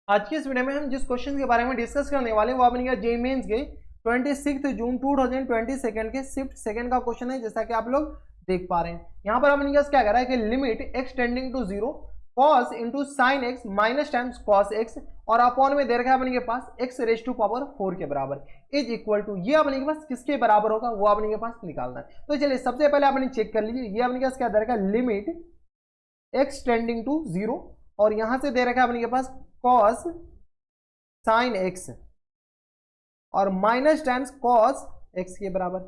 आज की इस वीडियो में हम जिस क्वेश्चन के बारे में डिस्कस करने वाले हैं वो अपने जेईई मेंस के 26 जून 2022 के शिफ्ट सेकंड का क्वेश्चन है, जैसा कि आप लोग देख पा रहे हैं। यहाँ पर अपने क्या कह रहा है कि limit x tending to 0 cos into sine x minus times cos x और अपॉन में दे रखा है अपने के पास एक्स रेज टू पावर 4 के बराबर इज इक्वल टू, ये अपने के पास किसके बराबर होगा वो अपने के पास निकालना है। तो चलिए सबसे पहले आपने चेक कर लीजिए, ये अपने के पास क्या दे रखा है, लिमिट एक्स टेंडिंग टू 0 और यहां से दे रखा है अपने के पास कॉस साइन एक्स और माइनस टाइम्स कॉस एक्स के बराबर,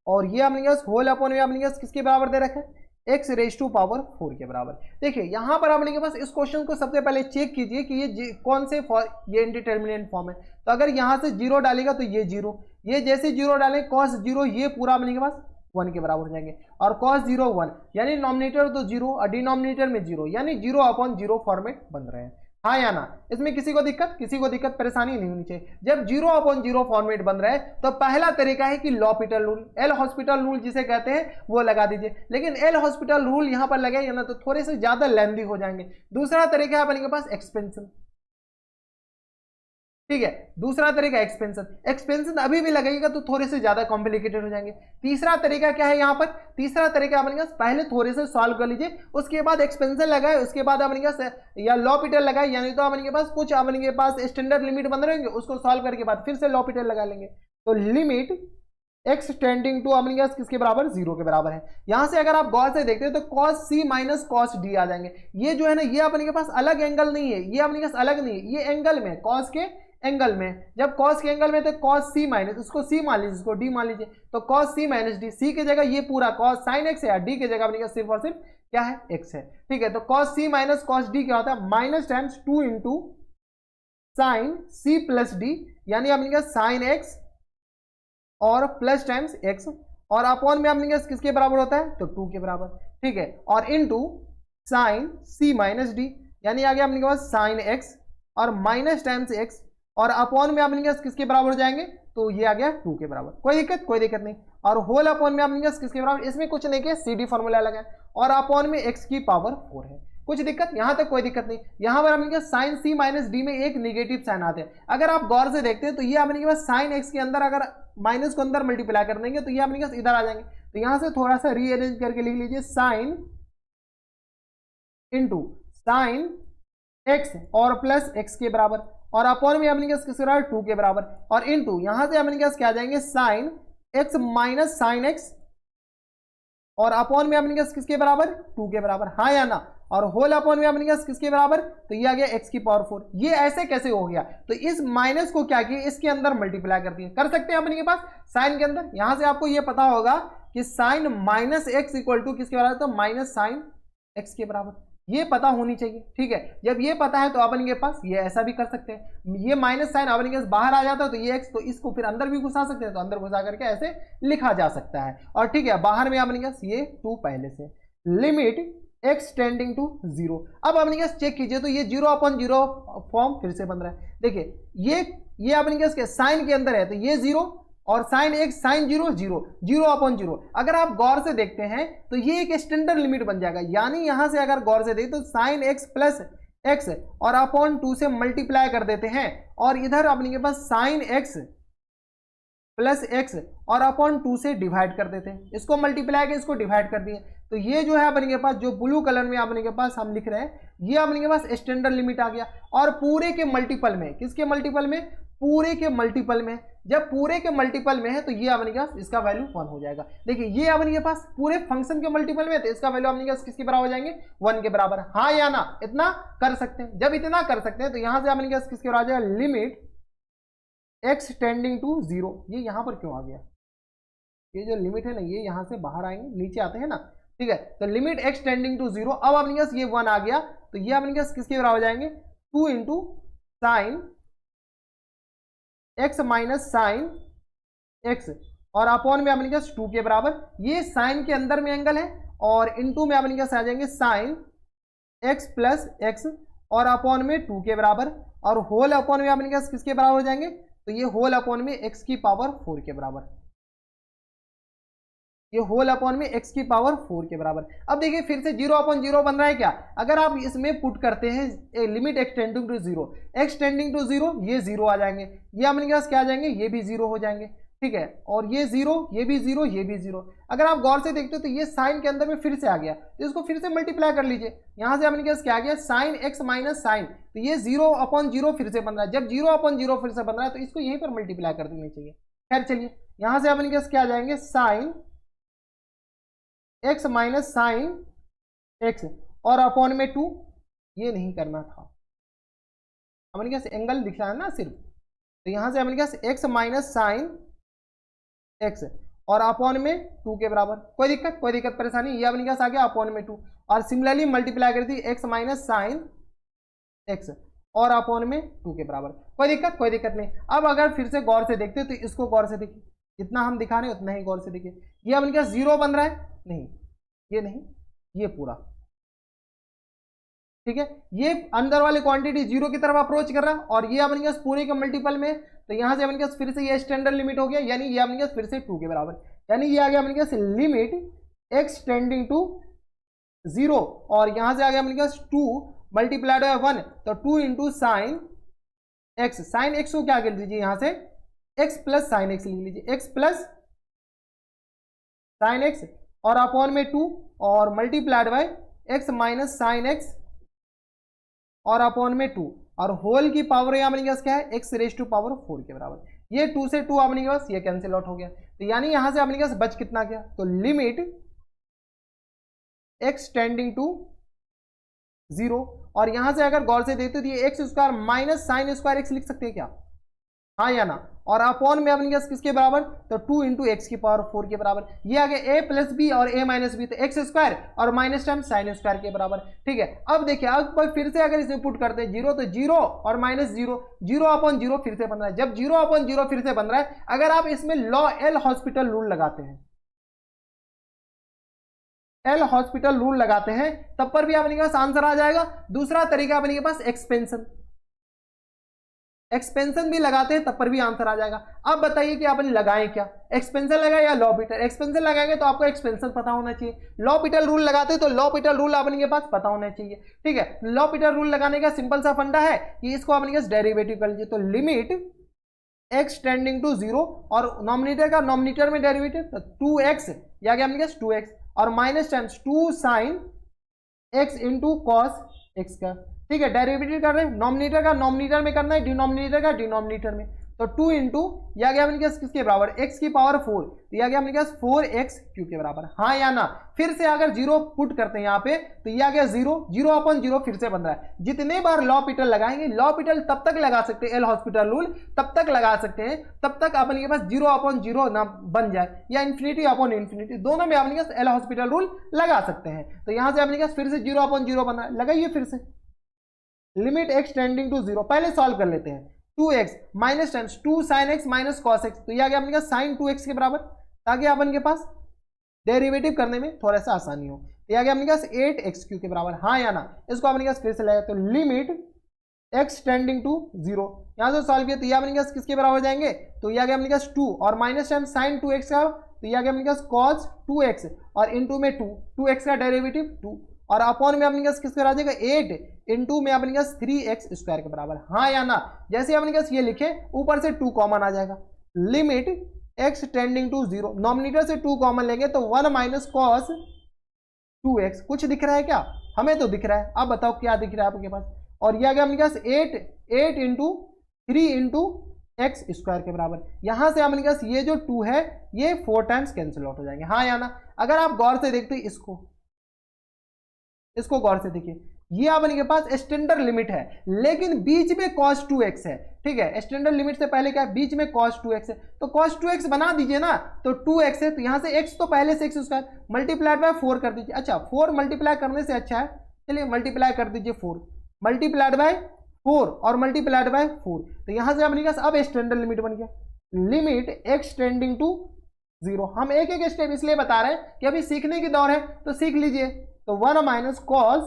और ये अपने पास होल अपॉन में अपने पास किसके बराबर दे रखा है, एक्स रेज टू पावर 4 के बराबर। देखिए यहां पर अपने के पास इस क्वेश्चन को सबसे पहले चेक कीजिए कि ये कौन से ये इंडिटरमिनेट फॉर्म है। तो अगर यहां से जीरो डालेगा तो ये जीरो, ये जैसे जीरो डालें कॉस जीरो, ये पूरा अपने के पास 1 के बराबर हो जाएंगे, और cos 0 1, यानी नॉमिनेटर तो जीरो और डिनोमिनेटर में जीरो, यानी 0 अपॉन 0 फॉर्मेट बन रहे हैं। हाँ या ना, इसमें किसी को दिक्कत परेशानी नहीं होनी चाहिए। जब 0 अपॉन 0 फॉर्मेट बन रहा है तो पहला तरीका है कि L'Hôpital rule, L hospital rule जिसे कहते हैं वो लगा दीजिए, लेकिन एल हॉस्पिटल रूल यहां पर लगे ना तो थोड़े से ज्यादा लेंदी हो जाएंगे। दूसरा तरीका है अपने के पास एक्सपेंशन, ठीक है, दूसरा तरीका एक्सपेंशन, एक्सपेंशन अभी भी लगेगा तो थोड़े से ज्यादा कॉम्प्लिकेटेड हो जाएंगे। तीसरा तरीका क्या है यहाँ पर, तीसरा तरीका अपने पास पहले थोड़े से सॉल्व कर लीजिए, उसके बाद एक्सपेंशन लगाए, उसके बाद अपने पास या लॉपिटल लगाए, यानी तो अपने के पास कुछ अपने के पास स्टैंडर्ड लिमिट बन रहेंगे, उसको सॉल्व करके बाद फिर से लॉपिटल लगा लेंगे। तो लिमिट एक्स टेंडिंग टू अपने पास किसके बराबर, 0 के बराबर है। यहां से अगर आप गौर से देखते हैं तो cos c minus cos d आ जाएंगे। ये जो है ना, ये अपने के पास अलग एंगल नहीं है, ये अपने के पास अलग नहीं है, ये एंगल में cos के एंगल में, जब cos के एंगल में तो cos c माइनस, इसको c मान लीजिए, इसको d मान लीजिए, तो cos c minus d, c की जगह ये पूरा cos sin x है, d की जगह अपने सिर्फ और सिर्फ क्या है, x है, ठीक है। तो cos c minus cos d क्या होता है, minus times 2 into sign c plus d, यानी अपने साइन x और प्लस टाइम्स x, और अपॉन में अपने किसके बराबर होता है, तो 2 के बराबर, ठीक है, और into sine c minus d, यानी आ गया अपने पास साइन x और माइनस टाइम्स x, और अपॉन में अपने किसके बराबर हो जाएंगे, तो ये आ गया 2 के बराबर। कोई दिक्कत नहीं, और होल अपॉन में अपने किसके बराबर, इसमें कुछ नहीं किया, सी डी फॉर्मूला लगा, और अपॉन में x की पावर 4 है। कुछ दिक्कत, यहां तक कोई दिक्कत नहीं। यहां पर अपने साइन सी माइनस डी में एक नेगेटिव साइन आते हैं, अगर आप गौर से देखते हैं तो ये अपने पास साइन एक्स के अंदर अगर माइनस को अंदर मल्टीप्लाई कर देंगे तो ये अपने पास इधर आ जाएंगे। तो यहां से थोड़ा सा रीअरेंज करके लिख लीजिए, साइन इंटू साइन एक्स और प्लस एक्स के बराबर, और अपॉन में अपने किसके बराबर, 2 के बराबर, और इनटू यहां से अपने क्या आ जाएंगे, sign x minus sine x, और अपॉन में अपने किसके बराबर, 2 के बराबर, हाँ या ना, और होल अपॉन में अपने किसके बराबर, तो ये आ गया x की पावर 4। ये ऐसे कैसे हो गया, तो इस माइनस को क्या किया, इसके अंदर मल्टीप्लाई कर दिए, कर सकते हैं अपने के पास साइन के अंदर। यहां से आपको ये पता होगा कि sine minus x equal to किसके बराबर, तो माइनस साइन एक्स के बराबर, ये पता होनी चाहिए, ठीक है। जब ये पता है तो अपन के पास ये ऐसा भी कर सकते हैं, ये माइनस साइन अपन के पास बाहर आ जाता है तो ये x, तो इसको फिर अंदर भी घुसा सकते हैं, तो अंदर घुसा करके ऐसे लिखा जा सकता है, और ठीक है, बाहर में अपन के पास ये 2 पहले से। लिमिट x टेंडिंग टू 0, अब अपने के चेक कीजिए तो ये 0 अपॉन 0 फॉर्म फिर से बन रहा है। देखिए ये अपने के साइन के अंदर है तो ये 0, और साइन एक्स साइन 0 0, 0 अपॉन 0, अगर आप गौर से देखते हैं तो ये एक स्टैंडर्ड लिमिट बन जाएगा, यानी यहां से अगर गौर से देखते तो साइन एक्स प्लस एक्स और अपॉन 2 से मल्टीप्लाई कर देते हैं, और इधर अपने के पास साइन एक्स प्लस एक्स और अपॉन 2 से डिवाइड कर देते हैं, इसको मल्टीप्लाई के इसको डिवाइड कर दिए, तो ये जो है अपने के पास जो ब्लू कलर में अपने के पास हम लिख रहे हैं, ये अपने के पास स्टैंडर्ड लिमिट आ गया। और पूरे के मल्टीपल में, किसके मल्टीपल में, पूरे के मल्टीपल में, जब पूरे के मल्टीपल में है तो ये अपने के पास इसका वैल्यू 1 हो जाएगा। देखिए ये अपने के पास पूरे फंक्शन के मल्टीपल में है तो इसका वैल्यू अपने के पास किसके बराबर हो जाएंगे, 1 के बराबर, हाँ या ना, इतना कर सकते हैं। जब इतना कर सकते हैं तो यहां से अपने के पास किसके बराबर आ जाएगा, लिमिट एक्स टेंडिंग टू 0, ये यहां पर क्यों आ गया, ये जो लिमिट है ना ये यहां से बाहर आएंगे, नीचे आते हैं ना, ठीक है। तो लिमिट एक्स टेंडिंग टू 0, अब अपने पास ये 1 आ गया तो ये अपने पास किसके बराबर हो जाएंगे, 2 into sine x minus sine x, और अपॉन में अपने पास 2 के बराबर, ये साइन के अंदर में एंगल है, और इनटू में अपने पास आ जाएंगे साइन एक्स प्लस एक्स, और अपॉन में 2 के बराबर, और होल अपॉन में अपने पास किसके बराबर हो जाएंगे, तो ये होल अपॉन में x की पावर 4 के बराबर। ये होल अपॉन में x की पावर 4 के बराबर। अब देखिए फिर से 0/0 बन रहा है क्या, अगर आप इसमें पुट करते हैं limit x tending to 0, x tending to 0, ये 0 आ जाएंगे, ये अपने पास क्या आ जाएंगे, ये भी 0 हो जाएंगे, ठीक है, और ये 0, ये भी 0, ये भी 0। अगर आप गौर से देखते हो तो ये साइन के अंदर में फिर से आ गया, तो इसको फिर से मल्टीप्लाई कर लीजिए, यहां से अपने पास क्या आ गया, साइन x माइनस साइन, तो ये 0/0 फिर से बन रहा है, जब 0/0 फिर से बन रहा है तो इसको यहीं पर मल्टीप्लाई कर देना चाहिए। खैर चलिए, यहां से अपने पास क्या आ जाएंगे, sine x minus sine x और अपॉन में 2, ये नहीं करना था, अपने पास एंगल दिखा है ना सिर्फ, तो यहां से अपने पास x माइनस साइन x और अपॉन में 2 के बराबर, कोई दिक्कत परेशानी, ये अपने पास आ गया अपॉन में 2, और सिमिलरली मल्टीप्लाई कर दी x माइनस साइन x और अपॉन में 2 के बराबर, कोई दिक्कत नहीं। अब अगर फिर से गौर से देखते हो तो इसको गौर से देखिए, जितना हम दिखा रहे हैं उतना ही गौर से देखिए, ये अपने पास 0 बन रहा है, नहीं ये नहीं, ये पूरा, ठीक है, ये अंदर वाली क्वांटिटी 0 की तरफ अप्रोच कर रहा है, और ये अपने पास पूरे के मल्टीपल में, तो यहां से अपने पास फिर से ये स्टैंडर्ड लिमिट हो गया, यानी ये अपने पास फिर से 2 के बराबर, यानी ये आ गया अपने पास लिमिट x टेंडिंग टू 0, और यहां से आ गया अपने पास 2 मल्टीप्लाइड बाय 1, तो 2 into sine x, sine x को क्या कर लीजिए, यहां से x प्लस साइन x लिख लीजिए, x प्लस साइन x और अपॉन में 2 और multiplied by x minus sine x और अपॉन में 2, और होल की पावर यहां अपने पास क्या है, x रेज टू पावर 4 के बराबर, ये 2 से 2 अपने पास ये कैंसिल आउट हो गया, तो यानी यहां से अपने पास बच कितना गया, तो लिमिट x टेंडिंग टू 0, और यहां से अगर गौर से देखते हो तो ये x square minus sine square x लिख सकते हैं क्या, हाँ या ना, और अपॉन में अपने पास किसके बराबर, तो 2 इंटू एक्स की पावर 4 के बराबर, ये आ गया a प्लस बी और a माइनस बी, तो एक्स स्क्वायर और माइनस टाइम साइन स्क्वायर के बराबर, ठीक है। अब देखिए, अब फिर से अगर इसे पुट करते हैं 0, तो 0 और माइनस 0, 0/0 फिर से बन रहा है, जब 0/0 फिर से बन रहा है, अगर आप इसमें लॉ एल हॉस्पिटल रूल लगाते हैं, एल हॉस्पिटल रूल लगाते हैं, तब पर भी अपने पास आंसर आ जाएगा। दूसरा तरीका अपने पास एक्सपेंशन भी लगाते हैं, तब पर भी आंसर आ जाएगा। अब बताइए कि आपने लगाएं क्या, एक्सपेंशन लगाए या लॉपिटल, एक्सपेंशन लगाएंगे तो आपको एक्सपेंशन पता होना चाहिए, लॉपिटल रूल लगाते हैं तो लॉपिटल रूल आपने के पास पता होना चाहिए, ठीक है। लॉपिटल रूल लगाने का सिंपल सा फंडा है कि इसको आपने पास डेरिवेटिव कर लीजिए, तो लिमिट x टेंडिंग टू 0 और नॉमिनेटर का नॉमिनेटर में डेरिवेटिव, तो 2x या क्या अपने पास 2x और minus times 2 sine x into cos x का, ठीक है, डेरिवेटिव कर रहे हैं, नॉमिनेटर का नॉमिनेटर में करना है, डिनोमिनेटर का डिनोमिनेटर में, तो 2 इंटू या गया अपने पास किसके बराबर, x की पावर 4, तो यह गया अपने पास 4x क्यू के बराबर, हाँ या ना। फिर से अगर 0 पुट करते हैं यहाँ पे, तो यह गया 0, 0/0 फिर से बन रहा है। जितने बार लॉपिटल लगाएंगे, लॉपिटल तब तक लगा सकते हैं, एल हॉस्पिटल रूल तब तक लगा सकते हैं, तब तक अपने के पास 0/0 ना बन जाए, या इन्फिनिटी अपॉन इन्फिनिटी, दोनों में अपने पास एल हॉस्पिटल रूल लगा सकते हैं। तो यहां से अपने पास फिर से 0/0 बन रहा है, लगाइए फिर से लिमिट x टेंडिंग टू 0, पहले सॉल्व कर लेते हैं, 2x minus times 2 sine x minus cos x, तो यह आ गया अपने पास साइन 2x के बराबर, ताकि अपन के पास डेरिवेटिव करने में थोड़ा सा आसानी हो, तो यह आ गया अपने पास 8x क्यू के बराबर, हाँ या ना। इसको अपने पास फिर से लगाए, तो लिमिट x टेंडिंग टू 0, यहां से सॉल्व किया तो यह अपने पास किसके बराबर हो जाएंगे, तो यह आ गया अपने पास 2 और माइनस टाइम साइन 2x का, तो यह आ गया अपने पास कॉस 2x और इंटू में 2x का डेरिवेटिव 2 और अपॉन में अपने पास किसका आ जाएगा 8 इंटू में अपने पास 3x स्क्वायर के बराबर, हाँ या ना। जैसे अपने पास ये लिखे, ऊपर से 2 कॉमन आ जाएगा, limit x tending to 0, nominator से 2 कॉमन लेंगे तो 1 माइनस कॉस 2x, कुछ दिख रहा है क्या, हमें तो दिख रहा है, अब बताओ क्या दिख रहा है आपके पास, और यह आ गया अपने पास 8 इंटू 3 इंटू एक्स स्क्वायर के बराबर, यहां से अपने पास ये जो 2 है ये 4 टाइम्स कैंसिल आउट हो जाएंगे, हाँ या ना। अगर आप गौर से देखते हैं इसको गौर से देखिए, ये अपने के पास स्टैंडर्ड लिमिट है, लेकिन बीच में cos 2x है, ठीक है, स्टैंडर्ड लिमिट से पहले क्या है, बीच में cos 2x है, तो cos 2x बना दीजिए ना, तो 2x है, तो यहां से x तो पहले से x स्क्वायर मल्टीप्लाइड बाय 4 कर दीजिए, अच्छा 4 मल्टीप्लाई करने से अच्छा है, चलिए मल्टीप्लाई कर दीजिए 4 मल्टीप्लाइड बाय 4 और मल्टीप्लाइड बाय 4, तो यहां से अपने पास अब स्टैंडर्ड लिमिट बन गया, लिमिट x टेंडिंग टू 0। हम एक एक स्टेप इसलिए बता रहे हैं कि अभी सीखने की दौर है, तो सीख लीजिए, तो 1 माइनस कॉस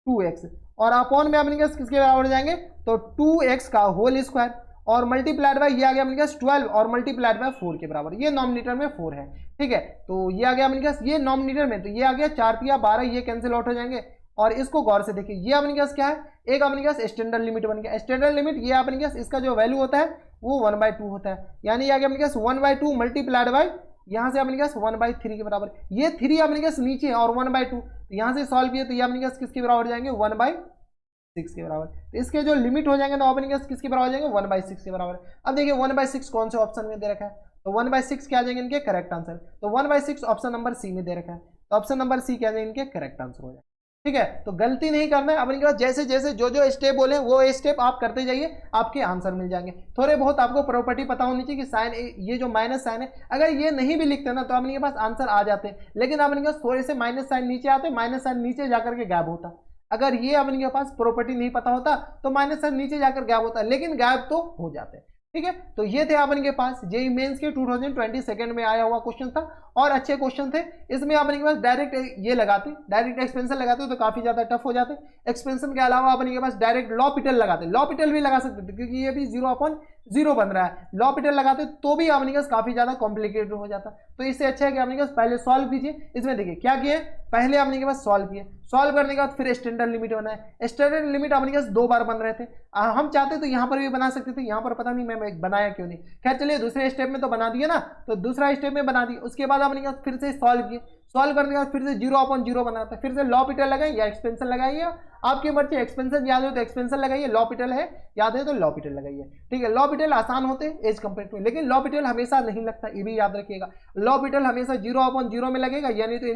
2x और अपॉन में अपने किसके बराबर हो जाएंगे, तो 2x का होल स्क्वायर और मल्टीप्लाइड बाय ये आ गया अपने पास 12 और मल्टीप्लाइड बाय 4 के बराबर, ये नॉमिनेटर में 4 है, ठीक है। तो ये आ गया अपने पास ये नॉमिनेटर में, तो ये आ गया 4 तिया 12, ये कैंसिल आउट हो जाएंगे। और इसको गौर से देखिए, ये अपने पास क्या है, एक अपने पास स्टैंडर्ड लिमिट बन गया। स्टैंडर्ड लिमिट ये अपने पास इसका जो वैल्यू होता है वो 1/2 होता है, यानी ये आ गया अपने पास 1/2 मल्टीप्लाइड बाय यहाँ से अपने पास 1/3 के बराबर। ये 3 अपने पास नीचे है और 1/2, तो यहाँ से सॉल्व किया तो ये अपने पास किसके बराबर जाएंगे 1/6 के बराबर। तो इसके जो लिमिट हो जाएंगे तो अपने पास किसके बराबर जाएंगे 1/6 के बराबर। अब देखिए 1/6 कौन से ऑप्शन में दे रखा है, तो 1/6 क्या आ जाएंगे इनके करेक्ट आंसर। तो 1/6 ऑप्शन नंबर सी में दे रखा है, तो ऑप्शन नंबर सी क्या आ जाएंगे इनके करेक्ट आंसर हो जाए, ठीक है। तो गलती नहीं करना है अपने पास, जैसे जैसे जो जो स्टेप बोले वो स्टेप आप करते जाइए, आपके आंसर मिल जाएंगे। थोड़े बहुत आपको प्रॉपर्टी पता होनी चाहिए कि साइन ये जो माइनस साइन है, अगर ये नहीं भी लिखते ना तो अपने पास आंसर आ जाते हैं, लेकिन अपने पास थोड़े से माइनस साइन नीचे आते, माइनस साइन नीचे जाकर के गैप होता। अगर ये अपने पास प्रॉपर्टी नहीं पता होता तो माइनस साइन नीचे जाकर गैप होता, लेकिन गैप तो हो जाते हैं, ठीक है। तो ये थे अपन के पास जेईई मेंस के 2022 में आया हुआ क्वेश्चन था, और अच्छे क्वेश्चन थे। इसमें अपन के पास डायरेक्ट ये लगाते, डायरेक्ट एक्सपेंशन लगाते तो काफी ज्यादा टफ हो जाते। एक्सपेंशन के अलावा अपन के पास डायरेक्ट लॉपिटल लगाते, लॉपिटल भी लगा सकते थे क्योंकि ये भी 0/0 बन रहा है, लॉपिटल लगाते तो भी अपने पास काफी ज्यादा कॉम्प्लिकेटेड हो जाता। तो इससे अच्छा है कि अपने पास पहले सॉल्व कीजिए। इसमें देखिए क्या किए, पहले अपने के पास सॉल्व किए, सॉल्व करने के बाद फिर स्टैंडर्ड लिमिट बनाए। स्टैंडर्ड लिमिट अपने पास 2 बार बन रहे थे, हम चाहते तो यहाँ पर भी बना सकते थे, यहाँ पर पता नहीं मैं बनाया क्यों नहीं। खैर चलिए दूसरे स्टेप में तो बना दिए ना, तो दूसरा स्टेप में बना दिए, उसके बाद अपने पास फिर से सॉल्व किए, सॉल्व करने के बाद फिर से 0/0 बनाता है, फिर से लॉपिटल लगाए या एक्सपेंशन लगाइए, आपकी मर्जी। एक्सपेंशन याद हो तो एक्सपेंशन लगाइए, लॉपिटल है याद है तो लॉपिटल लगाइए, ठीक है। लॉपिटल आसान होते हैं एज कंपेयर टू, लेकिन लॉपिटल हमेशा नहीं लगता, ये भी याद रखिएगा। लॉपिटल हमेशा 0/0 में लगेगा, यानी तो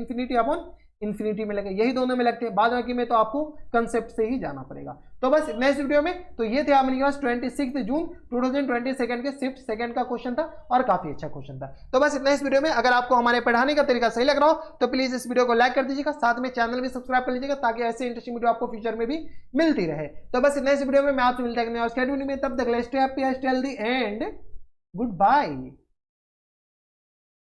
इन्फिनिटी में लगेगा, यही दोनों में लगते हैं। बाद बाकी में तो आपको कंसेप्ट से ही जाना पड़ेगा। तो बस नेक्स्ट वीडियो में तो ये थे अपने पास 26 जून 2022 के शिफ्ट सेकंड का क्वेश्चन था, और काफी अच्छा क्वेश्चन था। तो बस इतना इस वीडियो में। अगर आपको हमारे पढ़ाने का तरीका सही लग रहा हो तो प्लीज इस वीडियो को लाइक कर दीजिएगा, साथ में चैनल भी सब्सक्राइब कर लीजिएगा ताकि ऐसे इंटरेस्टिंग वीडियो आपको फ्यूचर में भी मिलती रहे। तो बस इतना इस वीडियो में मैं आपसे मिलता है, तब तक stay happy, stay healthy and good bye.